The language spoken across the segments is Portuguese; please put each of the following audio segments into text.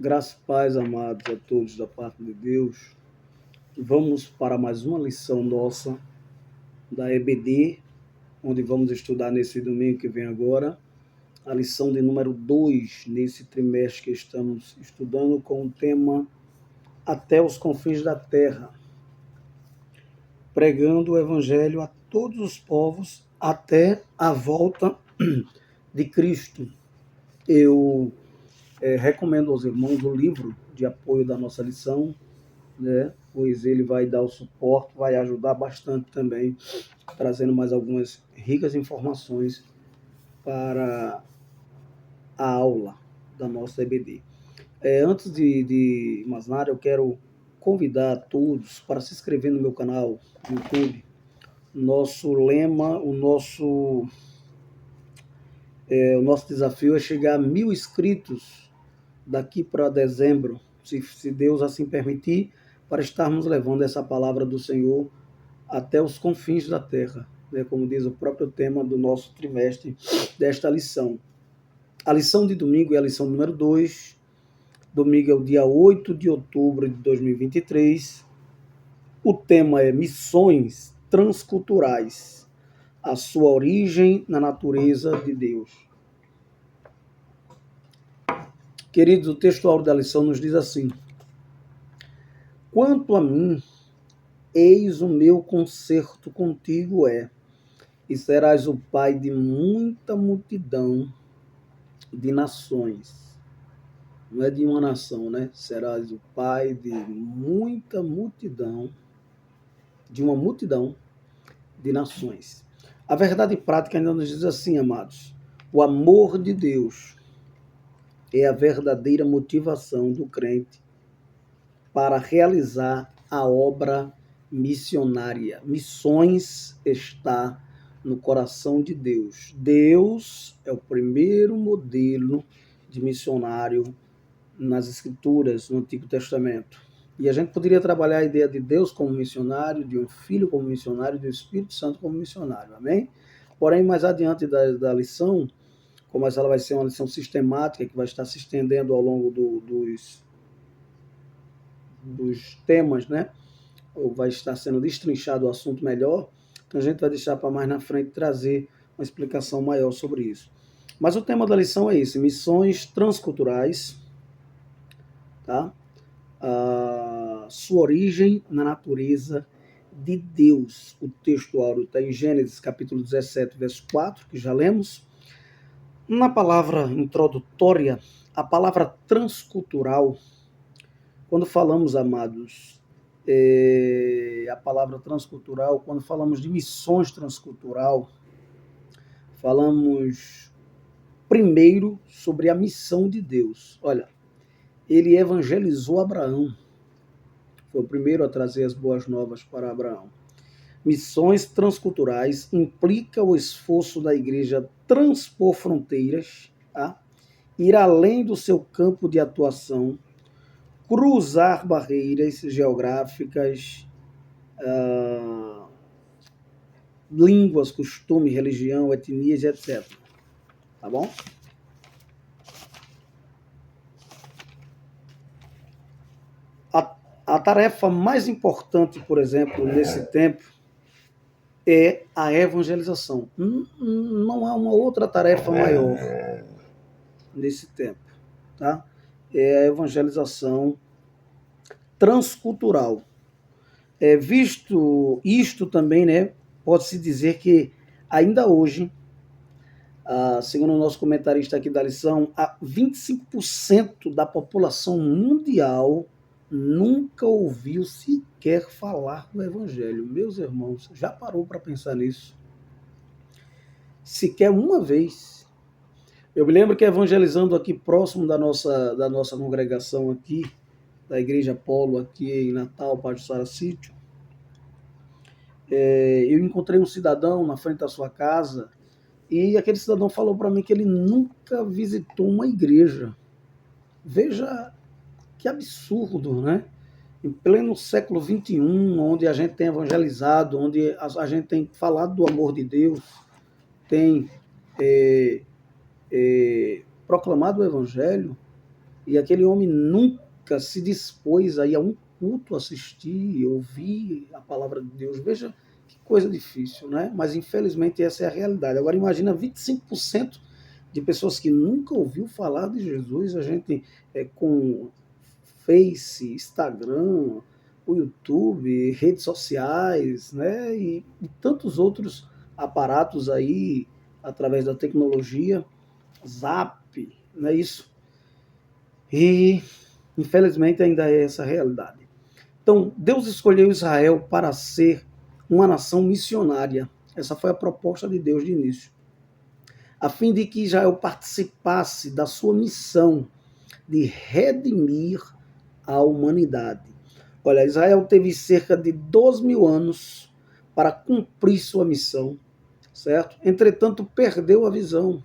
Graça e paz, amados, a todos da parte de Deus. Vamos para mais uma lição nossa da EBD, onde vamos estudar nesse domingo que vem agora, a lição de número 2, nesse trimestre que estamos estudando com o tema Até os Confins da Terra, pregando o Evangelho a todos os povos até a volta de Cristo. Eu recomendo aos irmãos o livro de apoio da nossa lição, né? Pois ele vai dar o suporte, vai ajudar bastante também, trazendo mais algumas ricas informações para a aula da nossa EBD. Antes de mais nada, eu quero convidar a todos para se inscrever no meu canal no YouTube. Nosso lema, o nosso desafio é chegar a 1.000 inscritos daqui para dezembro, se Deus assim permitir, para estarmos levando essa palavra do Senhor até os confins da terra, né, como diz o próprio tema do nosso trimestre desta lição. A lição de domingo é a lição número 2. Domingo é o dia 8 de outubro de 2023. O tema é Missões Transculturais, a sua origem na natureza de Deus. Queridos, o textual da lição nos diz assim: Quanto a mim, eis o meu concerto contigo e serás o pai de muita multidão de nações. Não é de uma nação, né? Serás o pai de muita multidão, de uma multidão de nações. A verdade prática ainda nos diz assim, amados: o amor de Deus é a verdadeira motivação do crente para realizar a obra missionária. Missões está no coração de Deus. Deus é o primeiro modelo de missionário nas Escrituras, no Antigo Testamento. E a gente poderia trabalhar a ideia de Deus como missionário, de um filho como missionário, do Espírito Santo como missionário, amém? Porém, mais adiante da lição, como ela vai ser uma lição sistemática, que vai estar se estendendo ao longo dos temas, né? Ou vai estar sendo destrinchado o assunto melhor, então a gente vai deixar para mais na frente trazer uma explicação maior sobre isso. Mas o tema da lição é esse: missões transculturais, tá? A sua origem na natureza de Deus. O texto áureo está em Gênesis capítulo 17, verso 4, que já lemos. Na palavra introdutória, a palavra transcultural, quando falamos, amados, a palavra transcultural, quando falamos de missões transcultural, falamos primeiro sobre a missão de Deus. Olha, ele evangelizou Abraão, foi o primeiro a trazer as boas novas para Abraão. Missões transculturais implica o esforço da igreja transpor fronteiras, tá? Ir além do seu campo de atuação, cruzar barreiras geográficas, línguas, costumes, religião, etnias, etc. Tá bom? A tarefa mais importante, por exemplo, nesse tempo, é a evangelização. Não há uma outra tarefa maior nesse tempo, tá? É a evangelização transcultural. Visto isto também, né, pode-se dizer que ainda hoje, segundo o nosso comentarista aqui da lição, 25% da população mundial nunca ouviu sequer falar do Evangelho. Meus irmãos, já parou para pensar nisso? Sequer uma vez. Eu me lembro que evangelizando aqui próximo da nossa congregação aqui, da Igreja Polo aqui em Natal, Pajuçara Sítio, eu encontrei um cidadão na frente da sua casa e aquele cidadão falou para mim que ele nunca visitou uma igreja. Veja que absurdo, né? Em pleno século XXI, onde a gente tem evangelizado, onde a gente tem falado do amor de Deus, tem proclamado o evangelho, E aquele homem nunca se dispôs a ir a um culto assistir, ouvir a palavra de Deus. Veja que coisa difícil, né? Mas infelizmente essa é a realidade. Agora imagina 25% de pessoas que nunca ouviu falar de Jesus, a gente com Face, Instagram, o YouTube, redes sociais, né? E tantos outros aparatos aí através da tecnologia, Zap, não é isso? E infelizmente ainda é essa a realidade. Então, Deus escolheu Israel para ser uma nação missionária. Essa foi a proposta de Deus de início, a fim de que Israel participasse da sua missão de redimir a humanidade. Olha, Israel teve cerca de 12.000 anos para cumprir sua missão, certo? Entretanto, perdeu a visão.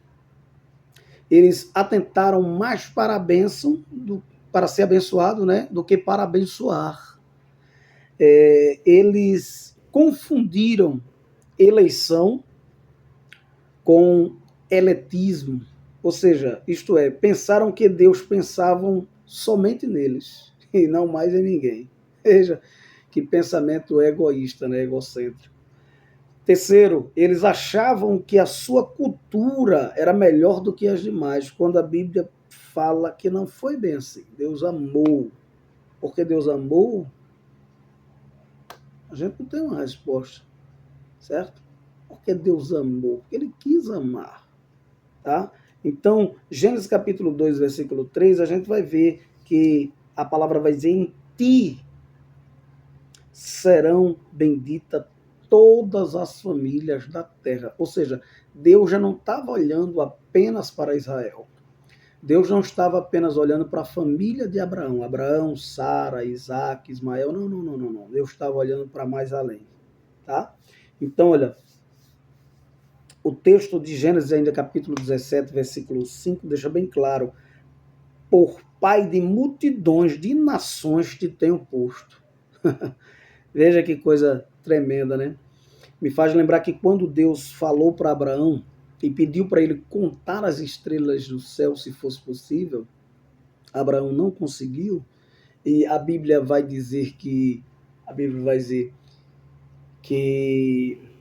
Eles atentaram mais para a bênção, para ser abençoado, né, do que para abençoar. Eles confundiram eleição com eletismo, ou seja, isto é, pensaram que Deus pensava somente neles e não mais em ninguém. Veja que pensamento egoísta, né, egocêntrico. Terceiro, eles achavam que a sua cultura era melhor do que as demais, quando a Bíblia fala que não foi bem assim. Deus amou. Porque Deus amou, a gente não tem uma resposta, certo? Porque Deus amou, porque Ele quis amar, tá? Então, Gênesis capítulo 2, versículo 3, a gente vai ver que a palavra vai dizer: em ti serão benditas todas as famílias da terra. Ou seja, Deus já não estava olhando apenas para Israel. Deus não estava apenas olhando para a família de Abraão. Abraão, Sara, Isaac, Ismael. Não, não, não, não, não. Deus estava olhando para mais além. Tá? Então, olha, o texto de Gênesis, ainda capítulo 17, versículo 5, deixa bem claro: por pai de multidões de nações te tenho posto. Veja que coisa tremenda, né? Me faz lembrar que quando Deus falou para Abraão e pediu para ele contar as estrelas do céu, se fosse possível, Abraão não conseguiu, e a Bíblia vai dizer que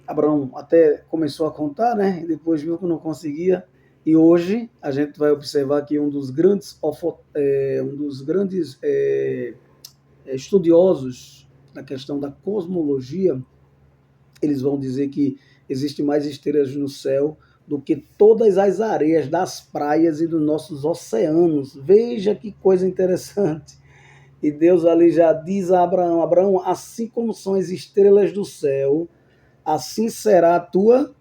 Abraão até começou a contar, né? E depois viu que não conseguia. E hoje a gente vai observar que um dos grandes estudiosos da questão da cosmologia, eles vão dizer que existe mais estrelas no céu do que todas as areias das praias e dos nossos oceanos. Veja que coisa interessante. E Deus ali já diz a Abraão: Abraão, assim como são as estrelas do céu, assim será a tua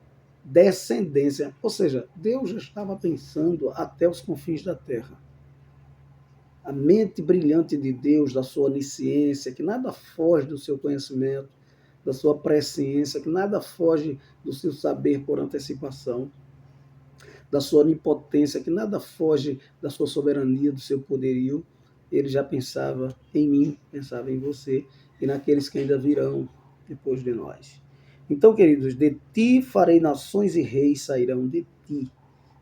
descendência. Ou seja, Deus já estava pensando até os confins da terra. A mente brilhante de Deus, da sua onisciência, que nada foge do seu conhecimento, da sua presciência, que nada foge do seu saber por antecipação, da sua onipotência, que nada foge da sua soberania, do seu poderio. Ele já pensava em mim, pensava em você e naqueles que ainda virão depois de nós. Então, queridos, de ti farei nações e reis sairão de ti.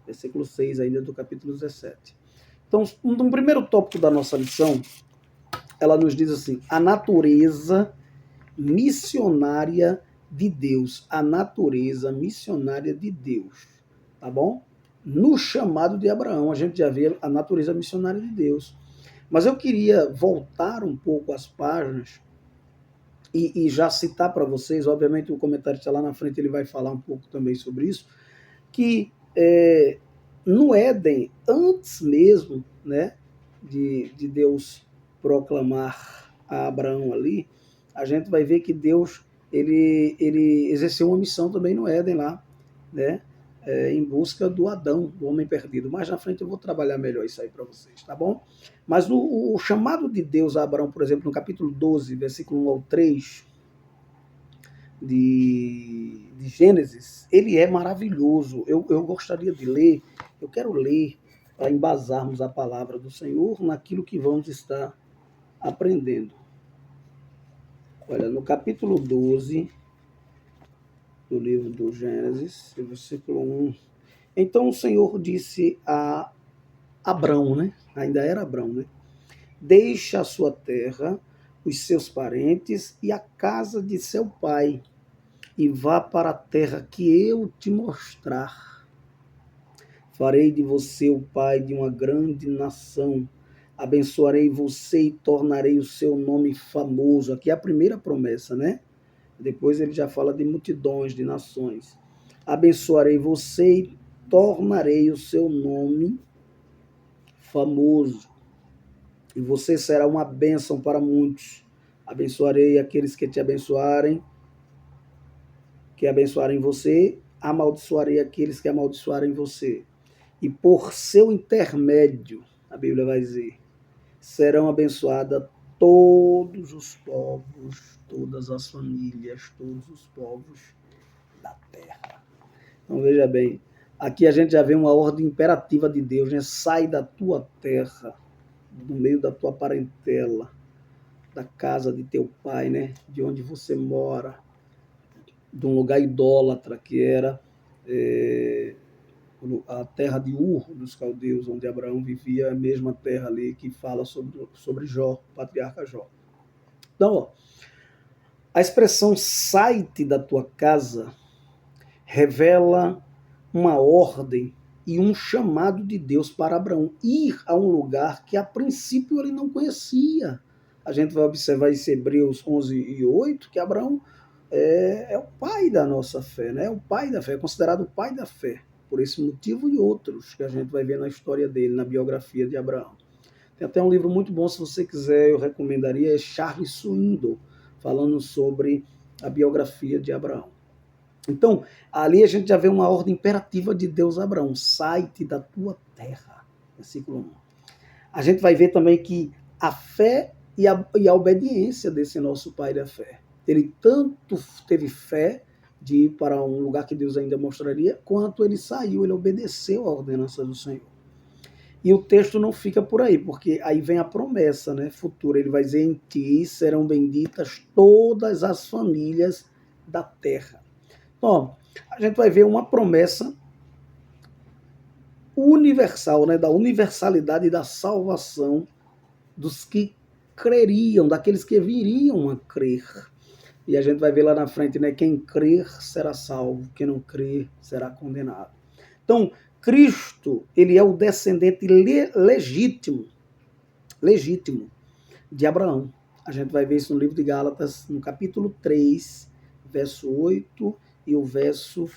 Versículo 6 ainda do capítulo 17. Então, no primeiro tópico da nossa lição, ela nos diz assim: a natureza missionária de Deus. A natureza missionária de Deus. Tá bom? No chamado de Abraão, a gente já vê a natureza missionária de Deus. Mas eu queria voltar um pouco às páginas e já citar para vocês, obviamente o comentário está lá na frente, ele vai falar um pouco também sobre isso, que no Éden, antes mesmo, né, de Deus proclamar a Abraão ali, a gente vai ver que Deus ele exerceu uma missão também no Éden lá, né, em busca do Adão, do homem perdido. Mais na frente eu vou trabalhar melhor isso aí para vocês, tá bom? Mas o chamado de Deus a Abraão, por exemplo, no capítulo 12, versículo 1 ao 3, de Gênesis, ele é maravilhoso. Eu gostaria de ler, eu quero ler para embasarmos a palavra do Senhor naquilo que vamos estar aprendendo. Olha, no capítulo 12 do livro do Gênesis, versículo 1. Então o Senhor disse a Abrão, né? Ainda era Abrão, né? Deixa a sua terra, os seus parentes e a casa de seu pai, e vá para a terra que eu te mostrar. Farei de você o pai de uma grande nação. Abençoarei você e tornarei o seu nome famoso. Aqui é a primeira promessa, né? Depois ele já fala de multidões, de nações. Abençoarei você e tornarei o seu nome famoso. E você será uma bênção para muitos. Abençoarei aqueles que abençoarem você, amaldiçoarei aqueles que amaldiçoarem você. E por seu intermédio, a Bíblia vai dizer, serão abençoadas todos os povos, todas as famílias, todos os povos da terra. Então veja bem, aqui a gente já vê uma ordem imperativa de Deus, né? Sai da tua terra, do meio da tua parentela, da casa de teu pai, né? De onde você mora, de um lugar idólatra que era a terra de Ur dos caldeus, onde Abraão vivia, a mesma terra ali que fala sobre Jó, o patriarca Jó. Então, ó, a expressão sai-te da tua casa revela uma ordem e um chamado de Deus para Abraão ir a um lugar que a princípio ele não conhecia. A gente vai observar em Hebreus 11:8 que Abraão é o pai da nossa fé, né? É o pai da fé, é considerado o pai da fé, por esse motivo e outros que a gente vai ver na história dele, na biografia de Abraão. Tem até um livro muito bom, se você quiser, eu recomendaria, é Charles Swindoll, falando sobre a biografia de Abraão. Então, ali a gente já vê uma ordem imperativa de Deus a Abraão, sai-te da tua terra, versículo 1. A gente vai ver também que a fé e a obediência desse nosso pai da fé. Ele tanto teve fé de ir para um lugar que Deus ainda mostraria, quanto ele saiu, ele obedeceu a ordenança do Senhor. E o texto não fica por aí, porque aí vem a promessa, né, futura. Ele vai dizer, em ti serão benditas todas as famílias da terra. Então, a gente vai ver uma promessa universal, né, da universalidade da salvação dos que creriam, daqueles que viriam a crer. E a gente vai ver lá na frente, né, quem crer será salvo, quem não crer será condenado. Então, Cristo, ele é o descendente legítimo de Abraão. A gente vai ver isso no livro de Gálatas, no capítulo 3, verso 8 e o verso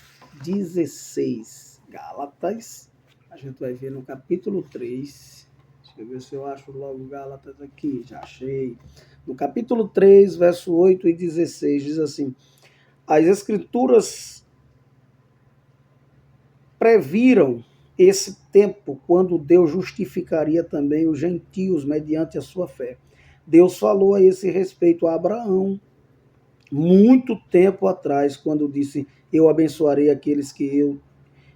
16. Gálatas, a gente vai ver no capítulo 3. Deixa eu ver se eu acho logo Gálatas aqui. Já achei. No capítulo 3, verso 8 e 16, diz assim: as Escrituras previram esse tempo quando Deus justificaria também os gentios mediante a sua fé. Deus falou a esse respeito a Abraão muito tempo atrás, quando disse: eu abençoarei aqueles que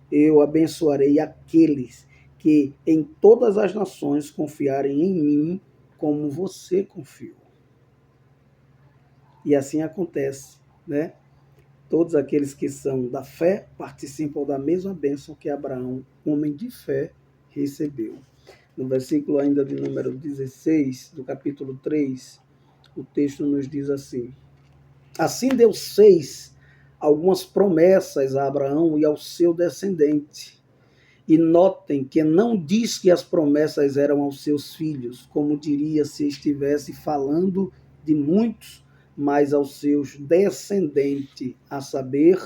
eu abençoarei aqueles que em todas as nações confiarem em mim como você confiou. E assim acontece, né? Todos aqueles que são da fé participam da mesma bênção que Abraão, homem de fé, recebeu. No versículo ainda de número 16, do capítulo 3, o texto nos diz assim: assim Deus fez algumas promessas a Abraão e ao seu descendente. E notem que não diz que as promessas eram aos seus filhos, como diria se estivesse falando de muitos, mas aos seus descendentes, a saber,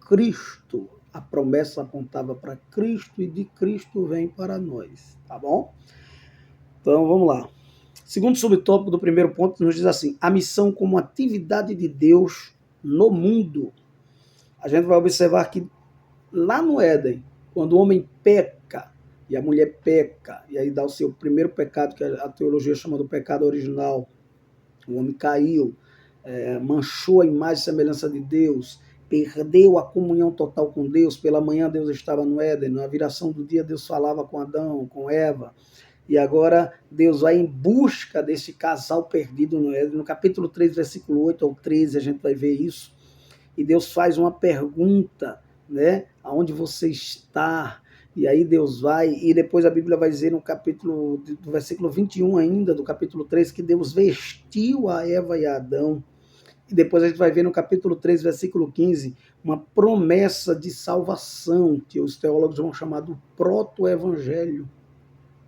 Cristo. A promessa apontava para Cristo e de Cristo vem para nós, tá bom? Então vamos lá. Segundo subtópico do primeiro ponto nos diz assim: a missão como atividade de Deus no mundo. A gente vai observar que lá no Éden, quando o homem peca e a mulher peca, e aí dá o seu primeiro pecado, que a teologia chama do pecado original, o homem caiu, manchou a imagem e semelhança de Deus, perdeu a comunhão total com Deus. Pela manhã Deus estava no Éden, na viração do dia Deus falava com Adão, com Eva, e agora Deus vai em busca desse casal perdido no Éden. No capítulo 3, versículo 8 ao 13, a gente vai ver isso. E Deus faz uma pergunta, né? Aonde você está? E aí Deus vai, e depois a Bíblia vai dizer no capítulo, do versículo 21 ainda, do capítulo 3, que Deus vestiu a Eva e a Adão. E depois a gente vai ver no capítulo 3, versículo 15, uma promessa de salvação, que os teólogos vão chamar do proto-evangelho.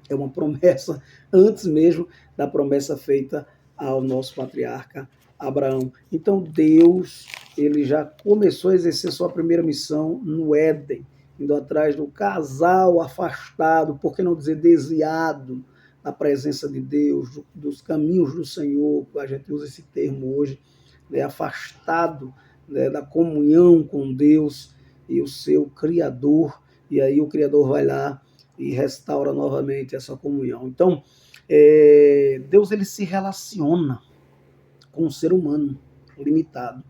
É uma promessa antes mesmo da promessa feita ao nosso patriarca Abraão. Então Deus, ele já começou a exercer sua primeira missão no Éden, indo atrás do casal afastado, por que não dizer desviado da presença de Deus, dos caminhos do Senhor, a gente usa esse termo hoje, né, afastado, né, da comunhão com Deus e o seu Criador, e aí o Criador vai lá e restaura novamente essa comunhão. Então, Deus ele se relaciona com o ser humano limitado.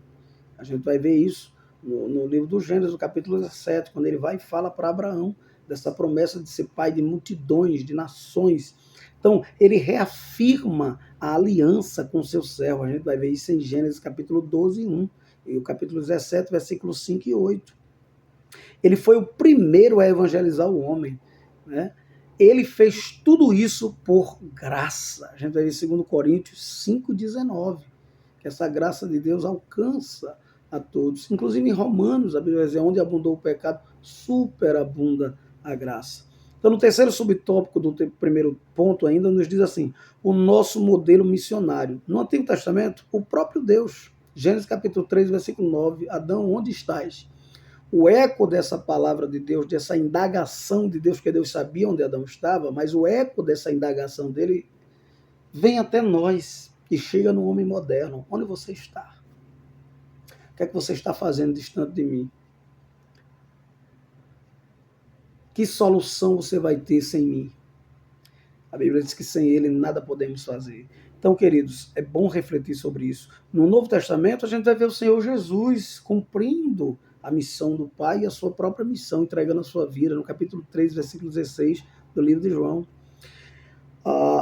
A gente vai ver isso no livro do Gênesis, no capítulo 17, quando ele vai e fala para Abraão dessa promessa de ser pai de multidões, de nações. Então, ele reafirma a aliança com seu servo. A gente vai ver isso em Gênesis capítulo 12, 1, e o capítulo 17, versículos 5 e 8. Ele foi o primeiro a evangelizar o homem, né? Ele fez tudo isso por graça. A gente vai ver em 2 Coríntios 5,19, que essa graça de Deus alcança a todos. Inclusive em Romanos, a Bíblia vai dizer, onde abundou o pecado, superabunda a graça. Então, no terceiro subtópico do primeiro ponto ainda, nos diz assim, o nosso modelo missionário. No Antigo Testamento, o próprio Deus, Gênesis capítulo 3, versículo 9, Adão, onde estás? O eco dessa palavra de Deus, dessa indagação de Deus, porque Deus sabia onde Adão estava, mas o eco dessa indagação dele vem até nós e chega no homem moderno. Onde você está? O que é que você está fazendo distante de mim? Que solução você vai ter sem mim? A Bíblia diz que sem ele nada podemos fazer. Então, queridos, é bom refletir sobre isso. No Novo Testamento, a gente vai ver o Senhor Jesus cumprindo a missão do Pai e a sua própria missão, entregando a sua vida, no capítulo 3, versículo 16 do livro de João.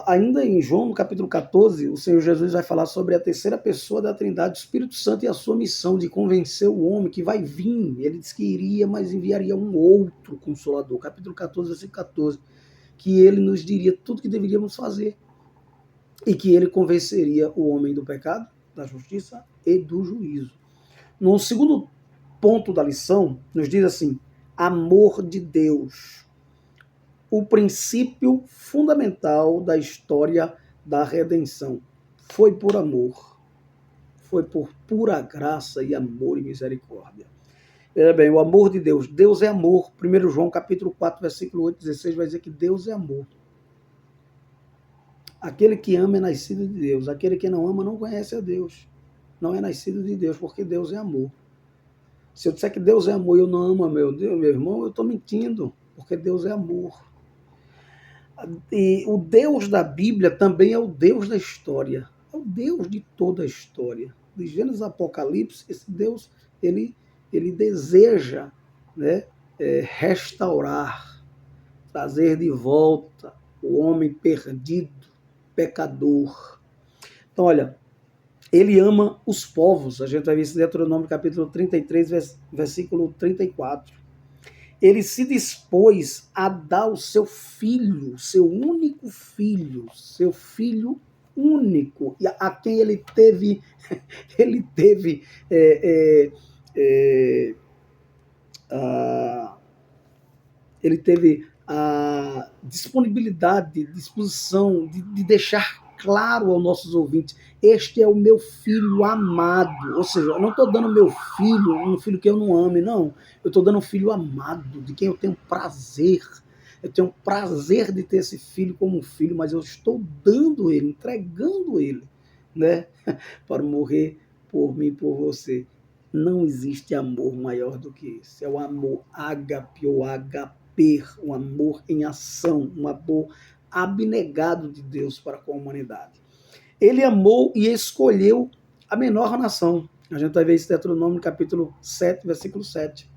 Ainda em João, no capítulo 14, o Senhor Jesus vai falar sobre a terceira pessoa da Trindade, o Espírito Santo, e a sua missão de convencer o homem que vai vir. Ele disse que iria, mas enviaria um outro Consolador. Capítulo 14, versículo 14. Que ele nos diria tudo que deveríamos fazer e que ele convenceria o homem do pecado, da justiça e do juízo. No segundo ponto da lição, nos diz assim, amor de Deus. O princípio fundamental da história da redenção foi por amor, foi por pura graça e amor e misericórdia. Veja bem, o amor de Deus. Deus é amor. 1 João capítulo 4, versículo 8, 16 vai dizer que Deus é amor. Aquele que ama é nascido de Deus. Aquele que não ama não conhece a Deus. Não é nascido de Deus, porque Deus é amor. Se eu disser que Deus é amor e eu não amo meu Deus, meu irmão, eu estou mentindo, porque Deus é amor. E o Deus da Bíblia também é o Deus da história. É o Deus de toda a história. De Gênesis a Apocalipse, esse Deus, ele deseja, né, restaurar, trazer de volta o homem perdido, pecador. Então, olha, ele ama os povos. A gente vai ver isso em Deuteronômio capítulo 33, versículo 34. Ele se dispôs a dar o seu filho, seu único filho, seu filho único, a quem ele teve, ele teve ele teve a disponibilidade, disposição de deixar claro aos nossos ouvintes, este é o meu filho amado. Ou seja, eu não estou dando meu filho, um filho que eu não ame, não. Eu estou dando um filho amado, de quem eu tenho prazer. Eu tenho prazer de ter esse filho como um filho, mas eu estou dando ele, entregando ele, né, para morrer por mim, por você. Não existe amor maior do que esse. É o amor ágape ou agape, um amor em ação, um amor abnegado de Deus para com a humanidade. Ele amou e escolheu a menor nação. A gente vai ver isso em Deuteronômio, capítulo 7, versículo 7.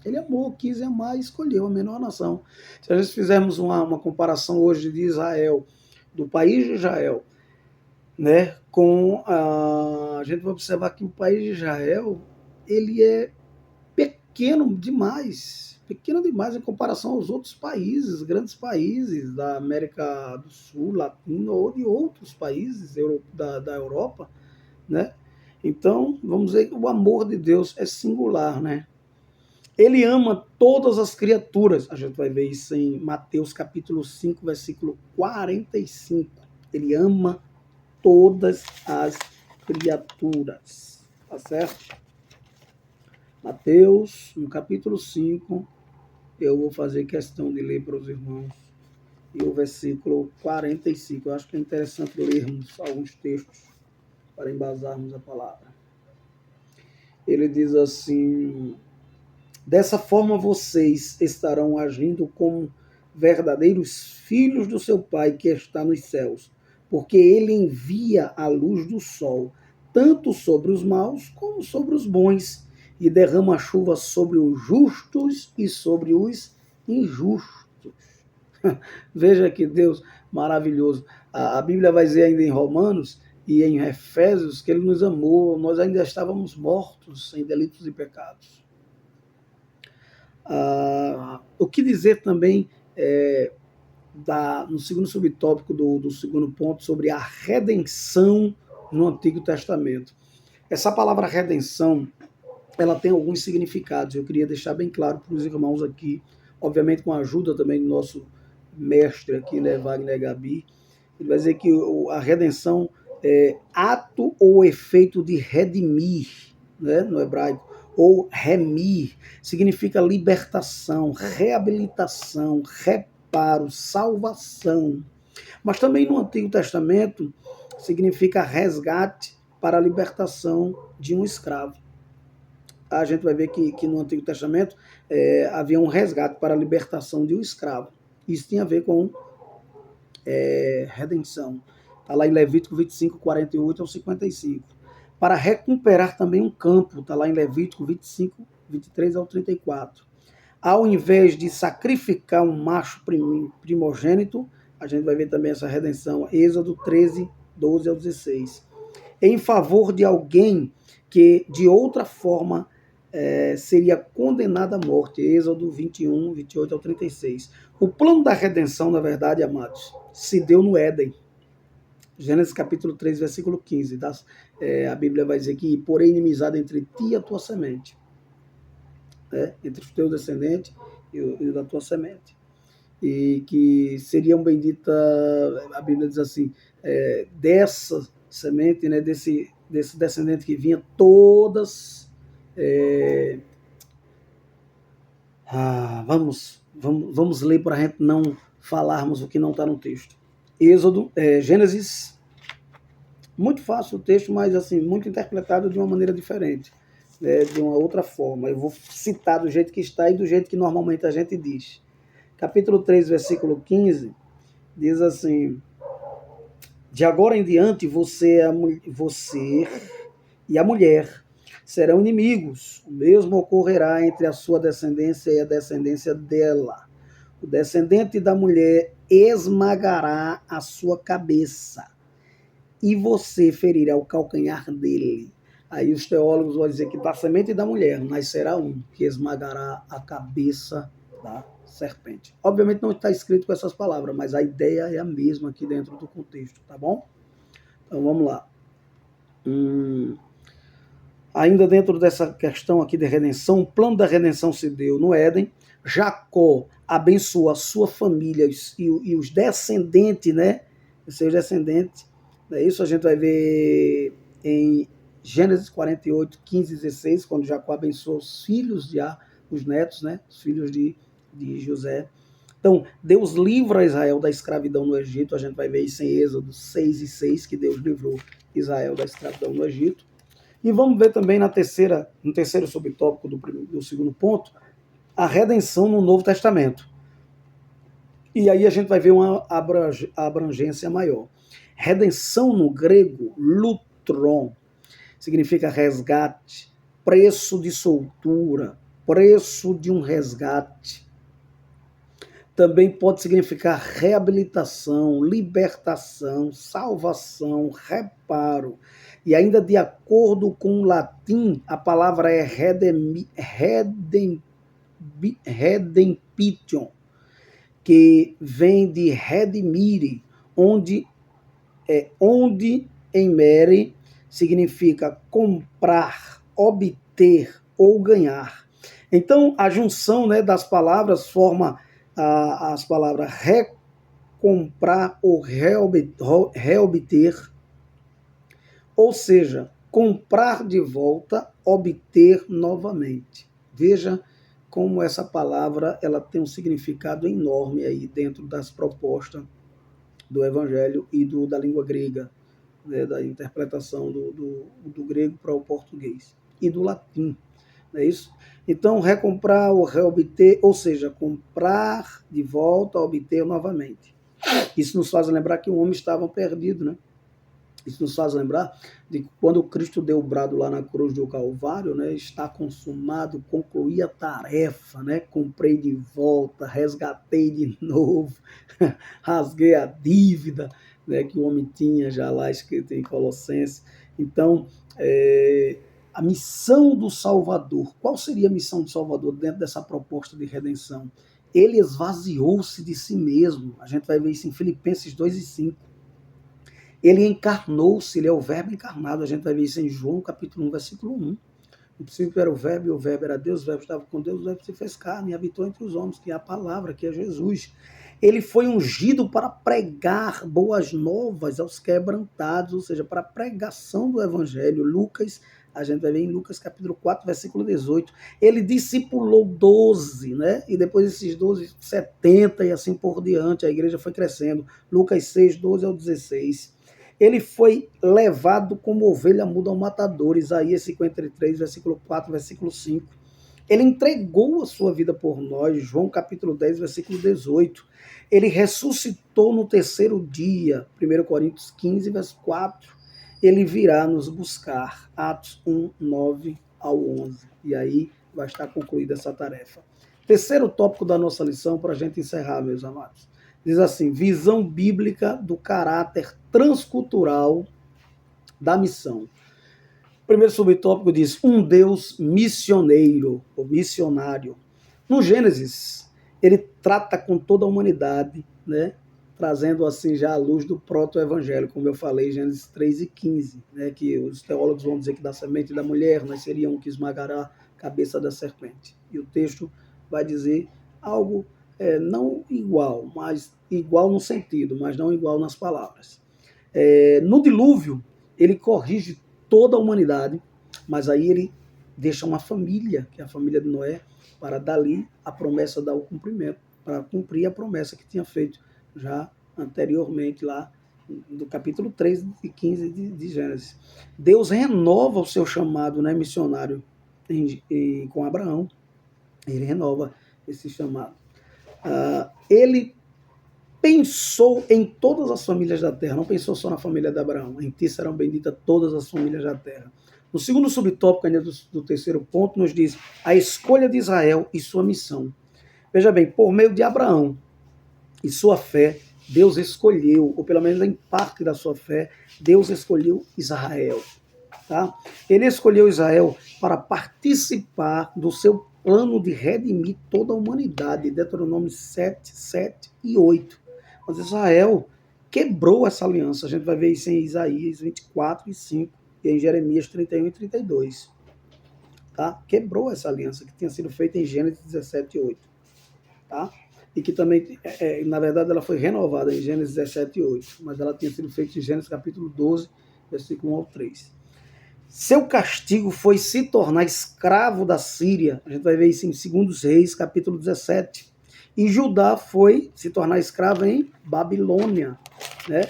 Ele amou, quis amar e escolheu a menor nação. Se nós fizermos uma comparação hoje de Israel, do país de Israel, né, com a gente vai observar que o país de Israel, ele é pequeno demais pequena demais em comparação aos outros países, grandes países da América do Sul, Latina ou de outros países da Europa, né? Então, vamos dizer que o amor de Deus é singular, né? Ele ama todas as criaturas. A gente vai ver isso em Mateus capítulo 5, versículo 45. Ele ama todas as criaturas. Tá certo? Mateus, no capítulo 5, eu vou fazer questão de ler para os irmãos. E o versículo 45. Eu acho que é interessante lermos alguns textos para embasarmos a palavra. Ele diz assim: dessa forma vocês estarão agindo como verdadeiros filhos do seu Pai que está nos céus, porque ele envia a luz do sol, tanto sobre os maus como sobre os bons, e derrama chuva sobre os justos e sobre os injustos. Veja que Deus maravilhoso. A Bíblia vai dizer ainda em Romanos e em Efésios que ele nos amou, nós ainda estávamos mortos em delitos e pecados. O que dizer também no segundo subtópico do segundo ponto sobre a redenção no Antigo Testamento. Essa palavra redenção, ela tem alguns significados, eu queria deixar bem claro para os irmãos aqui, obviamente com a ajuda também do nosso mestre aqui, né, Wagner Gabi. Ele vai dizer que a redenção é ato ou efeito de redimir, né, no hebraico, ou remir, significa libertação, reabilitação, reparo, salvação. Mas também no Antigo Testamento significa resgate para a libertação de um escravo. A gente vai ver que no Antigo Testamento havia um resgate para a libertação de um escravo. Isso tinha a ver com redenção. Está lá em Levítico 25, 48 ao 55. Para recuperar também um campo, está lá em Levítico 25, 23 ao 34. Ao invés de sacrificar um macho primogênito, a gente vai ver também essa redenção, Êxodo 13, 12 ao 16. Em favor de alguém que de outra forma seria condenado à morte, Êxodo 21, 28 ao 36. O plano da redenção, na verdade, amados, se deu no Éden. Gênesis capítulo 3, versículo 15. A Bíblia vai dizer que porém inimizade entre ti e a tua semente. Entre os teus descendentes e o da tua semente. E que seriam benditas, a Bíblia diz assim, dessa semente, né, desse descendente que vinha, todas... vamos ler para a gente não falarmos o que não está no texto. Gênesis, muito fácil o texto, mas assim, muito interpretado de uma maneira diferente, de uma outra forma. Eu vou citar do jeito que está e do jeito que normalmente a gente diz. Capítulo 3, versículo 15, diz assim: de agora em diante você e a mulher serão inimigos. O mesmo ocorrerá entre a sua descendência e a descendência dela. O descendente da mulher esmagará a sua cabeça e você ferirá o calcanhar dele. Aí os teólogos vão dizer que da semente da mulher nascerá um que esmagará a cabeça da serpente. Obviamente não está escrito com essas palavras, mas a ideia é a mesma aqui dentro do contexto, tá bom? Então vamos lá. Ainda dentro dessa questão aqui de redenção, o plano da redenção se deu no Éden. Jacó abençoou a sua família e os descendentes, né? Os seus descendentes. Isso a gente vai ver em Gênesis 48, 15 e 16, quando Jacó abençoou os filhos os netos, né? Os filhos de José. Então, Deus livra Israel da escravidão no Egito. A gente vai ver isso em Êxodo 6 e 6, que Deus livrou Israel da escravidão no Egito. E vamos ver também no terceiro subtópico do segundo ponto, a redenção no Novo Testamento. E aí a gente vai ver uma abrangência maior. Redenção no grego, lutron, significa resgate, preço de soltura, preço de um resgate. Também pode significar reabilitação, libertação, salvação, reparo. E ainda de acordo com o latim, a palavra é redemption, que vem de redimire, onde em mere significa comprar, obter ou ganhar. Então, a junção, né, das palavras forma as palavras recomprar ou reobter, ou seja, comprar de volta, obter novamente. Veja como essa palavra ela tem um significado enorme aí dentro das propostas do Evangelho e da língua grega, né, da interpretação do grego para o português e do latim. Não é isso? Então, recomprar ou reobter, ou seja, comprar de volta, obter novamente. Isso nos faz lembrar que o homem estava perdido, né? Isso nos faz lembrar de quando Cristo deu o brado lá na cruz do Calvário, né? Está consumado, concluí a tarefa, né? Comprei de volta, resgatei de novo, rasguei a dívida, né? Que o homem tinha já lá escrito em Colossenses. Então, a missão do Salvador, qual seria a missão do Salvador dentro dessa proposta de redenção? Ele esvaziou-se de si mesmo. A gente vai ver isso em Filipenses 2:5. Ele encarnou-se, ele é o verbo encarnado. A gente vai ver isso em João, capítulo 1, versículo 1. No princípio era o verbo, e o verbo era Deus, o verbo estava com Deus, o verbo se fez carne e habitou entre os homens, que é a palavra, que é Jesus. Ele foi ungido para pregar boas novas aos quebrantados, ou seja, para a pregação do evangelho. Lucas, a gente vai ver em Lucas capítulo 4, versículo 18. Ele discipulou 12, né? E depois esses 12, 70 e assim por diante. A igreja foi crescendo. Lucas 6, 12 ao 16. Ele foi levado como ovelha muda ao matador, Isaías 53, versículo 4, versículo 5. Ele entregou a sua vida por nós, João capítulo 10, versículo 18. Ele ressuscitou no terceiro dia, 1 Coríntios 15, versículo 4. Ele virá nos buscar, Atos 1, 9 ao 11. E aí vai estar concluída essa tarefa. Terceiro tópico da nossa lição, para a gente encerrar, meus amados. Diz assim, visão bíblica do caráter transcultural da missão. O primeiro subtópico diz, um Deus missioneiro, ou missionário. No Gênesis, ele trata com toda a humanidade, né? Trazendo assim já a luz do proto-evangelho, como eu falei, Gênesis 3:15, né? Que os teólogos vão dizer que da semente da mulher nasceria um que esmagará a cabeça da serpente. E o texto vai dizer algo não igual, mas igual no sentido, mas não igual nas palavras. No dilúvio, ele corrige toda a humanidade, mas aí ele deixa uma família, que é a família de Noé, para dali a promessa dar o cumprimento, para cumprir a promessa que tinha feito já anteriormente lá do capítulo 3 e 15 de Gênesis. Deus renova o seu chamado, né, missionário com Abraão. Ele renova esse chamado. Ele pensou em todas as famílias da terra, não pensou só na família de Abraão. Em ti serão benditas todas as famílias da terra. No segundo subtópico, ainda do terceiro ponto, nos diz a escolha de Israel e sua missão. Veja bem, por meio de Abraão e sua fé, Deus escolheu, ou pelo menos em parte da sua fé, Deus escolheu Israel. Tá? Ele escolheu Israel para participar do seu plano de redimir toda a humanidade, Deuteronômio 7, 7 e 8. Mas Israel quebrou essa aliança. A gente vai ver isso em Isaías 24 e 5 e em Jeremias 31 e 32. Tá? Quebrou essa aliança que tinha sido feita em Gênesis 17 e 8. Tá? E que também, na verdade, ela foi renovada em Gênesis 17 e 8, mas ela tinha sido feita em Gênesis capítulo 12, versículo 1 ao 3. Seu castigo foi se tornar escravo da Síria. A gente vai ver isso em 2 Reis, capítulo 17. E Judá foi se tornar escravo em Babilônia, né?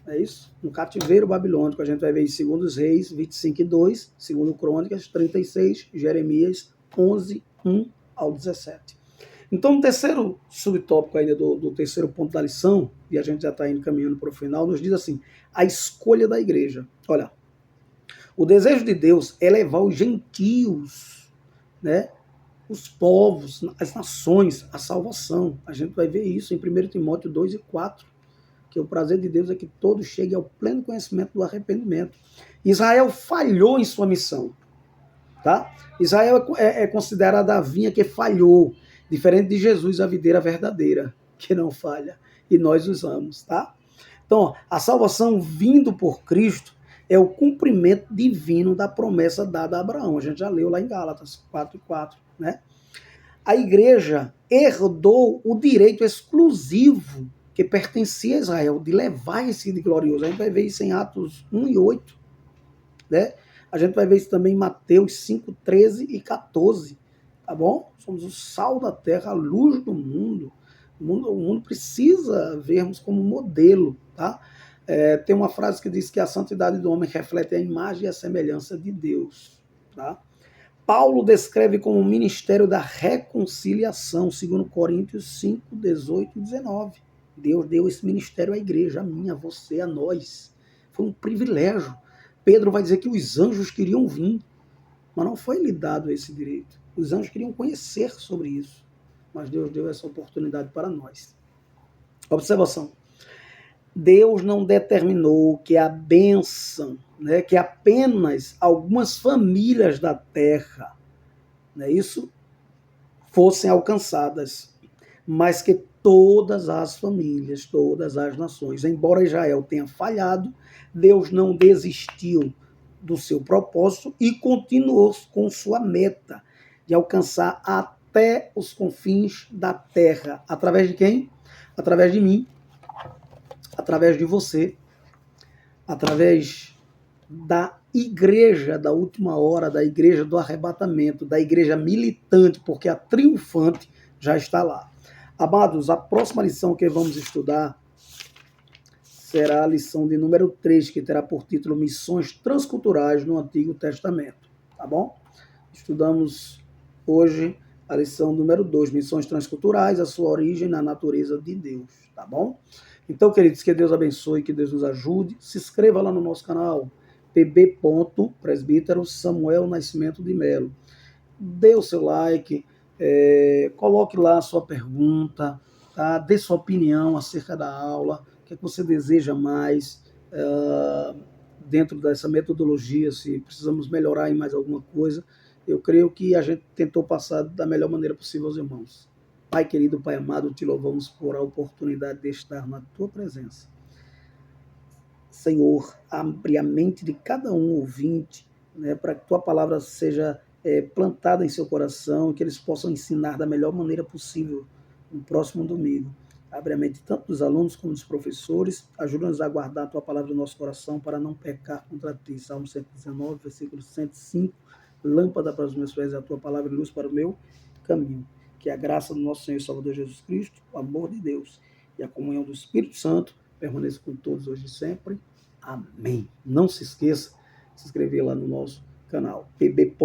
É isso? No cativeiro babilônico. A gente vai ver em 2 Reis 25 e 2, 2 Crônicas 36, Jeremias 11, 1 ao 17. Então, o terceiro subtópico ainda do terceiro ponto da lição, e a gente já está indo caminhando para o final, nos diz assim, a escolha da igreja. Olha, o desejo de Deus é levar os gentios, né, os povos, as nações, à salvação. A gente vai ver isso em 1 Timóteo 2 e 4, que o prazer de Deus é que todos cheguem ao pleno conhecimento do arrependimento. Israel falhou em sua missão. Tá? Israel é considerada a vinha que falhou, diferente de Jesus, a videira verdadeira, que não falha, e nós usamos, tá? Então, a salvação vindo por Cristo é o cumprimento divino da promessa dada a Abraão. A gente já leu lá em Gálatas 4:4, né? A igreja herdou o direito exclusivo que pertencia a Israel de levar esse de glorioso. A gente vai ver isso em Atos 1:8, né? A gente vai ver isso também em Mateus 5:13 e 14, tá bom? Somos o sal da terra, a luz do mundo. O mundo precisa vermos como modelo, tá? Tem uma frase que diz que a santidade do homem reflete a imagem e a semelhança de Deus, tá? Paulo descreve como o ministério da reconciliação, segundo Coríntios 5:18 e 19. Deus deu esse ministério à igreja, a mim, a você, a nós. Foi um privilégio. Pedro vai dizer que os anjos queriam vir, mas não foi lhe dado esse direito. Os anjos queriam conhecer sobre isso, mas Deus deu essa oportunidade para nós. Observação. Deus não determinou que a bênção, né, que apenas algumas famílias da terra, né, isso fossem alcançadas, mas que todas as famílias, todas as nações, embora Israel tenha falhado, Deus não desistiu do seu propósito e continuou com sua meta de alcançar até os confins da terra. Através de quem? Através de mim, através de você, através da igreja da última hora, da igreja do arrebatamento, da igreja militante, porque a triunfante já está lá. Amados, a próxima lição que vamos estudar será a lição de número 3, que terá por título Missões Transculturais no Antigo Testamento. Tá bom? Estudamos hoje a lição número 2, Missões Transculturais, a sua origem na natureza de Deus. Tá bom? Então, queridos, que Deus abençoe, que Deus nos ajude. Se inscreva lá no nosso canal, pb.presbítero Samuel Nascimento de Melo. Dê o seu like, coloque lá a sua pergunta, tá? Dê sua opinião acerca da aula, o que você deseja mais dentro dessa metodologia, se precisamos melhorar em mais alguma coisa. Eu creio que a gente tentou passar da melhor maneira possível aos irmãos. Pai querido, Pai amado, te louvamos por a oportunidade de estar na tua presença. Senhor, abre a mente de cada um ouvinte, né, para que tua palavra seja plantada em seu coração, que eles possam ensinar da melhor maneira possível no próximo domingo. Abre a mente tanto dos alunos como dos professores, ajuda-nos a guardar a tua palavra no nosso coração para não pecar contra ti. Salmo 119, versículo 105, lâmpada para os meus pés é a tua palavra e luz para o meu caminho. Que a graça do nosso Senhor e Salvador Jesus Cristo, o amor de Deus e a comunhão do Espírito Santo permaneça com todos hoje e sempre. Amém. Não se esqueça de se inscrever lá no nosso canal, pb.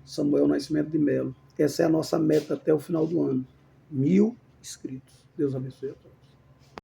Samuel Nascimento de Melo. Essa é a nossa meta até o final do ano. 1000 inscritos. Deus abençoe a todos.